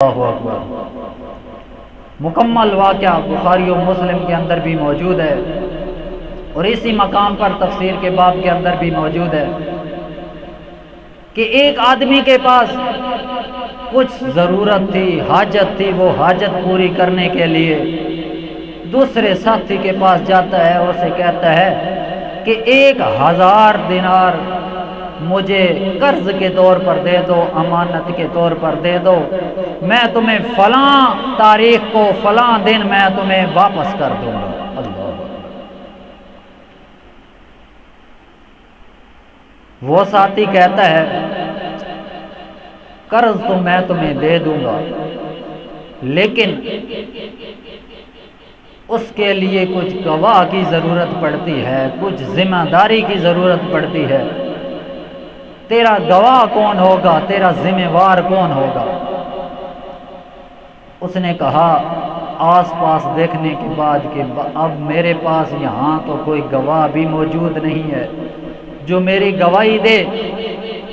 اللہ اکبر۔ مکمل واقعہ بخاری و مسلم کے اندر بھی موجود ہے اور اسی مقام پر تفسیر کے باب کے اندر بھی موجود ہے کہ ایک آدمی کے پاس کچھ ضرورت تھی، حاجت تھی، وہ حاجت پوری کرنے کے لیے دوسرے ساتھی کے پاس جاتا ہے اور اسے کہتا ہے کہ 1000 دینار مجھے قرض کے طور پر دے دو، امانت کے طور پر دے دو، میں تمہیں فلاں تاریخ کو فلاں دن میں تمہیں واپس کر دوں گا۔ اللہ، وہ ساتھی کہتا ہے قرض تو میں تمہیں دے دوں گا، لیکن اس کے لیے کچھ گواہ کی ضرورت پڑتی ہے، کچھ ذمہ داری کی ضرورت پڑتی ہے۔ تیرا گواہ کون ہوگا، تیرا ذمہ وار کون ہوگا؟ اس نے کہا آس پاس دیکھنے کے بعد کہ اب میرے پاس یہاں تو کوئی گواہ بھی موجود نہیں ہے جو میری گواہی دے،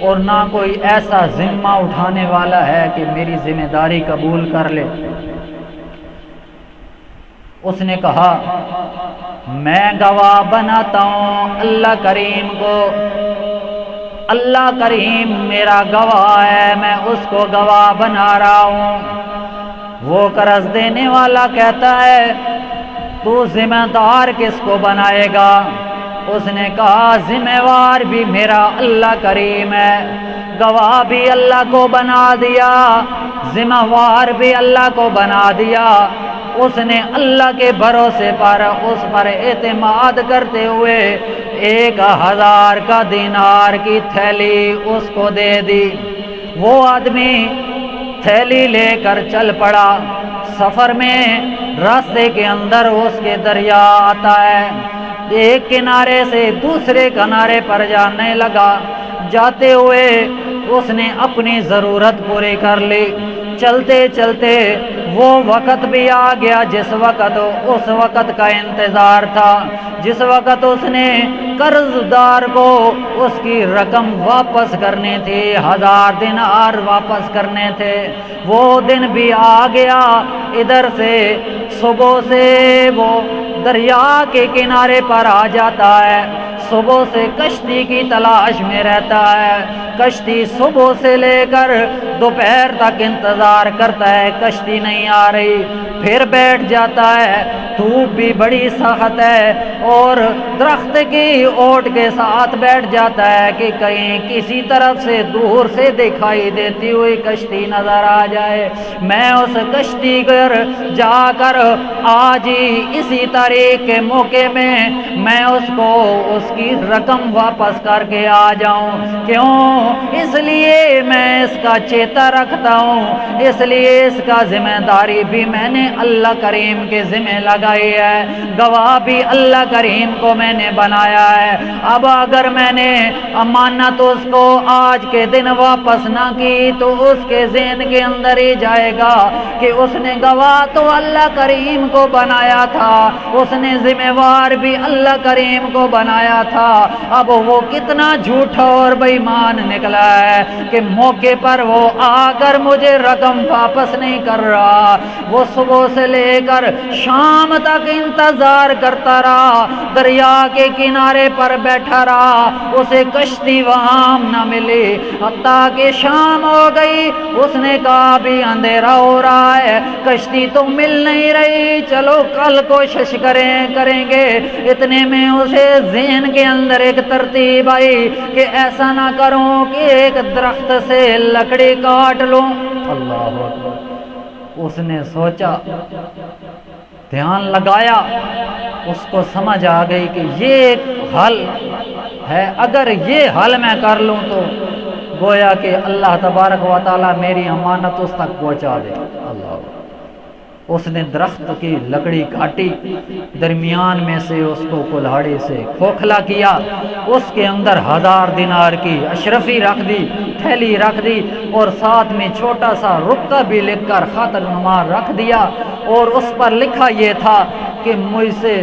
اور نہ کوئی ایسا ذمہ اٹھانے والا ہے کہ میری ذمہ داری قبول کر لے۔ اس نے کہا میں گواہ بناتا ہوں اللہ کریم کو، اللہ کریم میرا گواہ ہے، میں اس کو گواہ بنا رہا ہوں۔ وہ قرض دینے والا کہتا ہے تو ذمہ دار کس کو بنائے گا؟ اس نے کہا ذمہ وار بھی میرا اللہ کریم ہے، گواہ بھی اللہ کو بنا دیا، ذمہ وار بھی اللہ کو بنا دیا۔ اس نے اللہ کے بھروسے پر اس پر اعتماد کرتے ہوئے 1000 کا دینار کی تھیلی اس کو دے دی۔ وہ آدمی تھیلی لے کر چل پڑا۔ سفر میں راستے کے اندر اس کے دریا آتا ہے، ایک کنارے سے دوسرے کنارے پر جانے لگا۔ جاتے ہوئے اس نے اپنی ضرورت پوری کر لی۔ چلتے چلتے وہ وقت بھی آ گیا جس وقت اس وقت کا انتظار تھا، جس وقت اس نے قرض دار کو اس کی رقم واپس کرنی تھی، 1000 دینار واپس کرنے تھے۔ وہ دن بھی آ گیا۔ ادھر سے صبح سے وہ دریا کے کنارے پر آ جاتا ہے، صبح سے کشتی کی تلاش میں رہتا ہے۔ کشتی صبح سے لے کر دوپہر تک انتظار کرتا ہے، کشتی نہیں آ رہی، پھر بیٹھ جاتا ہے۔ دھوپ بھی بڑی سخت ہے اور درخت کی اوٹ کے ساتھ بیٹھ جاتا ہے کہ کہیں کسی طرف سے دور سے دکھائی دیتی ہوئی کشتی نظر آ جائے، میں اس کشتی پر جا کر آج ہی اسی تاریخ کے موقع میں میں اس کو اس کی رقم واپس کر کے آ جاؤں۔ کیوں؟ اس لیے میں اس کا چیتا رکھتا ہوں، اس لیے اس کا ذمہ داری بھی میں نے اللہ کریم کے ذمہ لگائی ہے، گواہ بھی اللہ کریم کو میں نے بنایا ہے۔ اب اگر میں نے امانت اس کو آج کے دن واپس نہ کی تو اس کے ذہن کے اندر ہی جائے گا کہ اس نے گواہ تو اللہ کریم کو بنایا تھا، اس نے ذمہ وار بھی اللہ کریم کو بنایا تھا۔ اب وہ کتنا جھوٹا اور بے ایمان نکلا ہے کہ موقع پر وہ آ کر مجھے رقم واپس نہیں کر رہا۔ وہ صبح سے لے کر شام تک انتظار کرتا رہا، دریا کے کنارے پر بیٹھا رہا، اسے کشتی وہاں نہ ملی، حتیٰ کہ شام ہو گئی۔ اس نے کہا ابھی اندھیرا ہو رہا ہے، کشتی تو مل نہیں رہی، چلو کل کوشش کریں گے۔ اتنے میں اسے ذہن کے اندر ایک ترتیب آئی کہ ایسا نہ کروں کہ ایک درخت سے لکڑی کاٹ لوں۔ اللہ اکبر۔ اس نے سوچا، دھیان لگایا، اس کو سمجھ آ گئی کہ یہ ایک حل ہے، اگر یہ حل میں کر لوں تو گویا کہ اللہ تبارک و تعالیٰ میری امانت اس تک پہنچا دے۔ اللہ، اس نے درخت کی لکڑی کاٹی، درمیان میں سے اس کو کلہاڑی سے کھوکھلا کیا، اس کے اندر 1000 دینار کی اشرفی رکھ دی، تھیلی رکھ دی، اور ساتھ میں چھوٹا سا رکہ بھی لکھ کر خط نما رکھ دیا، اور اس پر لکھا یہ تھا کہ مجھ سے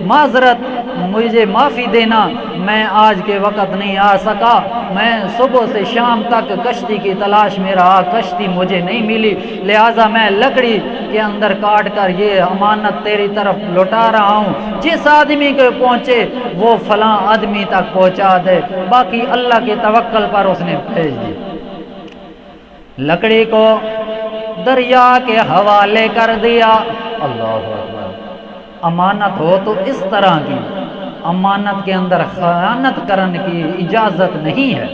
معذرت، مجھے معافی دینا، میں آج کے وقت نہیں آ سکا، میں صبح سے شام تک کشتی کی تلاش میں رہا، کشتی مجھے نہیں ملی، لہٰذا میں لکڑی کے اندر کاٹ کر یہ امانت تیری طرف لوٹا رہا ہوں، جس آدمی کو پہنچے وہ فلاں آدمی تک پہنچا دے، باقی اللہ کے توکل پر اس نے بھیج دی۔ لکڑی کو دریا کے حوالے کر دیا۔ اللہ اکبر، امانت ہو تو اس طرح کی، امانت کے اندر خیانت کرنے کی اجازت نہیں ہے۔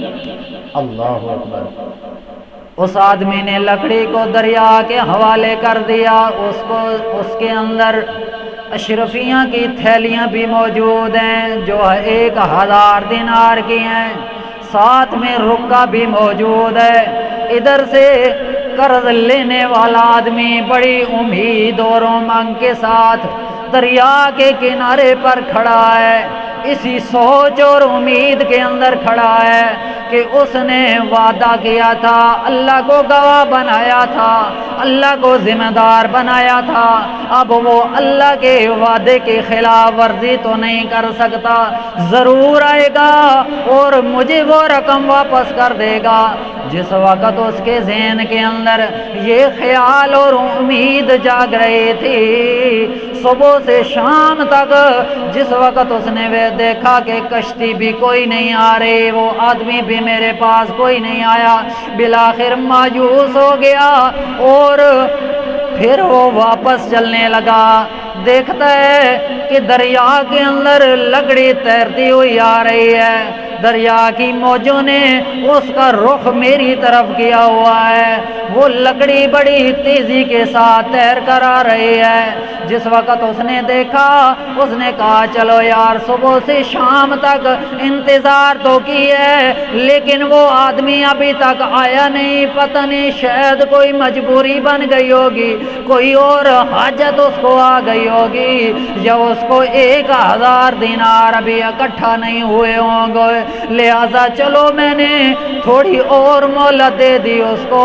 اللہ اکبر، اس آدمی نے لکڑی کو دریا کے حوالے کر دیا، اس کے اندر اشرفیاں کی تھیلیاں بھی موجود ہیں جو 1000 دینار کی ہیں، ساتھ میں رکا بھی موجود ہے۔ ادھر سے قرض لینے والا آدمی بڑی امید اور امنگ کے ساتھ دریا کے کنارے پر کھڑا ہے، اسی سوچ اور امید کے اندر کھڑا ہے کہ اس نے وعدہ کیا تھا، اللہ کو گواہ بنایا تھا، اللہ کو ذمہ دار بنایا تھا، اب وہ اللہ کے وعدے کی خلاف ورزی تو نہیں کر سکتا، ضرور آئے گا اور مجھے وہ رقم واپس کر دے گا۔ جس وقت اس کے ذہن کے اندر یہ خیال اور امید جاگ رہی تھی، صبح سے شام تک جس وقت اس نے وہ دیکھا کہ کشتی بھی کوئی نہیں آ رہی، وہ آدمی بھی میرے پاس کوئی نہیں آیا، بالآخر مایوس ہو گیا اور پھر وہ واپس چلنے لگا۔ دیکھتا ہے کہ دریا کے اندر لکڑی تیرتی ہوئی آ رہی ہے، دریا کی موجوں نے اس کا رخ میری طرف کیا ہوا ہے، وہ لکڑی بڑی تیزی کے ساتھ تیر کر آ رہی ہے۔ جس وقت اس نے دیکھا، اس نے کہا چلو یار، صبح سے شام تک انتظار تو کی ہے لیکن وہ آدمی ابھی تک آیا نہیں، پتہ نہیں شاید کوئی مجبوری بن گئی ہوگی، کوئی اور حاجت اس کو آ گئی ہوگی، یا اس کو 1000 دینار ابھی اکٹھا نہیں ہوئے ہوں گے، لہذا چلو میں نے تھوڑی اور مہلت دے دی اس کو،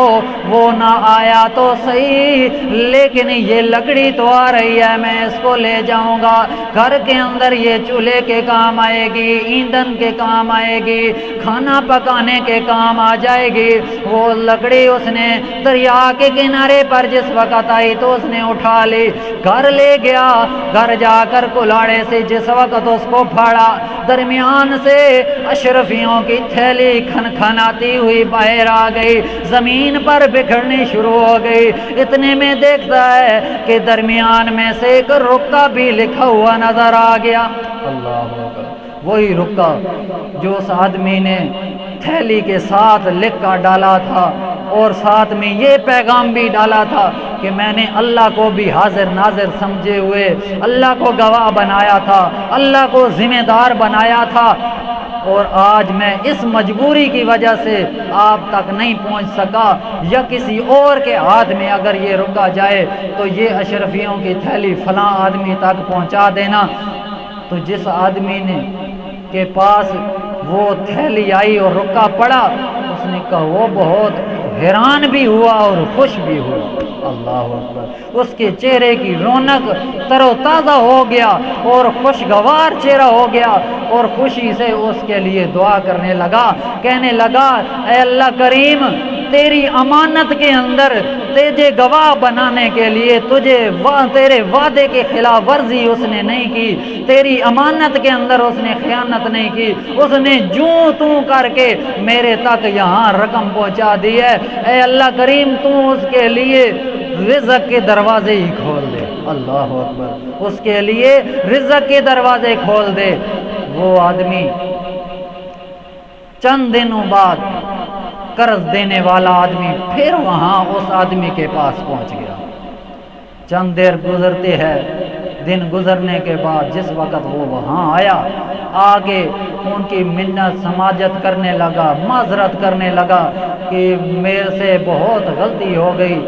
وہ نہ آیا تو صحیح لیکن یہ لکڑی تو آ رہی ہے، میں اس کو لے جاؤں گا، گھر کے اندر یہ چولہے کے کام آئے گی، ایندھن کے کام آئے گی، کھانا پکانے کے کام آ جائے گی۔ وہ لکڑی اس نے دریا کے کنارے پر جس وقت آئی تو اس نے اٹھا لی، گھر لے گیا، گھر جا کر کلاڑے سے جس وقت اس کو پھاڑا، درمیان سے اشرفیوں کی تھیلی کھنکھناتی ہوئی باہر آ گئی، زمین پر بکھرنی شروع ہو گئی، اتنے میں دیکھتا ہے کہ درمیان میں سے ایک رکا بھی لکھا ہوا نظر آ گیا۔ اللہ اکبر، وہی رکا جو اس آدمی نے تھیلی کے ساتھ لکھ کر ڈالا تھا اور ساتھ میں یہ پیغام بھی ڈالا تھا کہ میں نے اللہ کو بھی حاضر ناظر سمجھے ہوئے اللہ کو گواہ بنایا تھا، اللہ کو ذمہ دار بنایا تھا، اور آج میں اس مجبوری کی وجہ سے آپ تک نہیں پہنچ سکا، یا کسی اور کے ہاتھ میں اگر یہ رکا جائے تو یہ اشرفیوں کی تھیلی فلاں آدمی تک پہنچا دینا۔ تو جس آدمی نے کے پاس وہ تھیلی آئی اور رکا پڑا، اس نے کہا، وہ بہت حیران بھی ہوا اور خوش بھی ہوا۔ اللہ اکبر، اس کے چہرے کی رونق تر و تازہ ہو گیا اور خوشگوار چہرہ ہو گیا، اور خوشی سے اس کے لیے دعا کرنے لگا، کہنے لگا، اے اللہ کریم، تیری امانت کے اندر تجھے گواہ بنانے کے لیے تیرے وعدے کے خلاف ورزی اس نے نہیں کی، تیری امانت کے اندر اس نے خیانت نہیں کی، اس نے جوں توں کر کے میرے تک یہاں رقم پہنچا دی ہے، اے اللہ کریم تو اس کے لیے رزق کے دروازے ہی کھول دے۔ اللہ اکبر، اس کے لیے رزق کے دروازے کھول دے۔ وہ آدمی چند دنوں بعد قرض دینے والا آدمی پھر وہاں اس آدمی کے پاس پہنچ گیا۔ چند دیر گزرتے ہیں، دن گزرنے کے بعد جس وقت وہ وہاں آیا، آگے ان کی منت سماجت کرنے لگا، معذرت کرنے لگا کہ میرے سے بہت غلطی ہو گئی،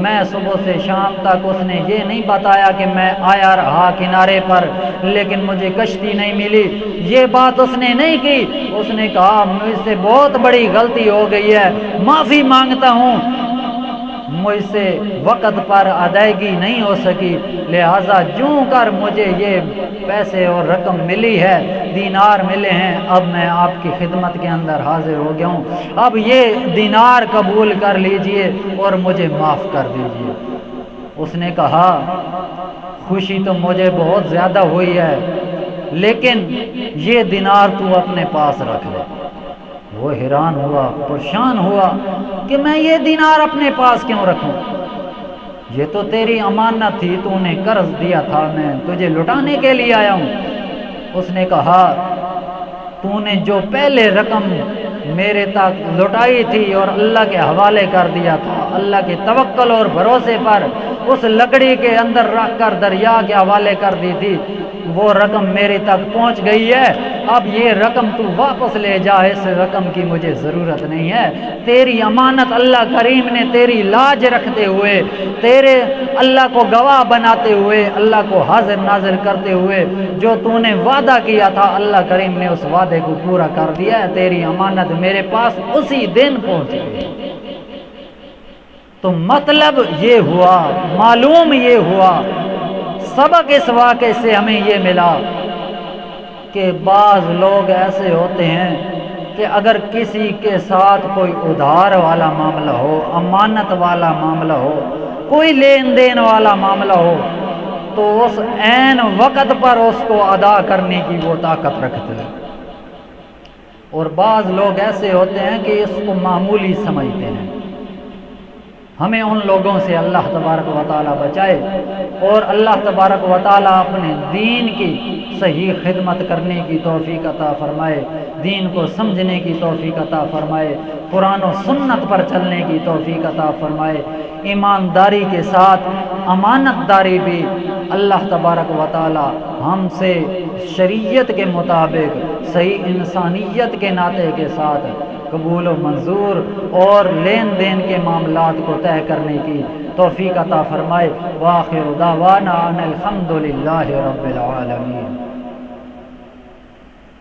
میں صبح سے شام تک اس نے یہ نہیں بتایا کہ میں آیا رہا کنارے پر لیکن مجھے کشتی نہیں ملی، یہ بات اس نے نہیں کی، اس نے کہا مجھ سے بہت بڑی غلطی ہو گئی ہے، معافی مانگتا ہوں، مجھ سے وقت پر ادائیگی نہیں ہو سکی، لہٰذا جوں کر مجھے یہ پیسے اور رقم ملی ہے، دینار ملے ہیں، اب میں آپ کی خدمت کے اندر حاضر ہو گیا ہوں، اب یہ دینار قبول کر لیجئے اور مجھے معاف کر دیجئے۔ اس نے کہا خوشی تو مجھے بہت زیادہ ہوئی ہے، لیکن یہ دینار تو اپنے پاس رکھ لے۔ وہ حیران ہوا، پریشان ہوا کہ میں یہ دینار اپنے پاس کیوں رکھوں؟ یہ تو تیری امانت تھی، تو نے قرض دیا تھا، میں تجھے لٹانے کے لیے آیا ہوں۔ اس نے کہا تو نے جو پہلے رقم میرے تک لٹائی تھی اور اللہ کے حوالے کر دیا تھا، اللہ کے توکل اور بھروسے پر اس لکڑی کے اندر رکھ کر دریا کے حوالے کر دی تھی، وہ رقم میرے تک پہنچ گئی ہے، اب یہ رقم تو واپس لے جا، اس رقم کی مجھے ضرورت نہیں ہے۔ تیری امانت اللہ کریم نے تیری لاج رکھتے ہوئے، تیرے اللہ کو گواہ بناتے ہوئے، اللہ کو حاضر ناظر کرتے ہوئے جو تو نے وعدہ کیا تھا، اللہ کریم نے اس وعدے کو پورا کر دیا ہے، تیری امانت میرے پاس اسی دن پہنچ گئی۔ تو مطلب یہ ہوا، معلوم یہ ہوا، سبق اس واقعے سے ہمیں یہ ملا کہ بعض لوگ ایسے ہوتے ہیں کہ اگر کسی کے ساتھ کوئی ادھار والا معاملہ ہو، امانت والا معاملہ ہو، کوئی لین دین والا معاملہ ہو، تو اس عین وقت پر اس کو ادا کرنے کی وہ طاقت رکھتے ہیں، اور بعض لوگ ایسے ہوتے ہیں کہ اس کو معمولی سمجھتے ہیں۔ ہمیں ان لوگوں سے اللہ تبارک و تعالیٰ بچائے، اور اللہ تبارک و تعالیٰ اپنے دین کی صحیح خدمت کرنے کی توفیق عطا فرمائے، دین کو سمجھنے کی توفیق عطا فرمائے، قرآن و سنت پر چلنے کی توفیق عطا فرمائے، ایمانداری کے ساتھ امانت داری بھی اللہ تبارک و تعالیٰ ہم سے شریعت کے مطابق صحیح انسانیت کے ناطے کے ساتھ قبول و منظور اور لین دین کے معاملات کو طے کرنے کی توفیق عطا فرمائے۔ وآخر دعوانا ان الحمد للہ رب العالمین۔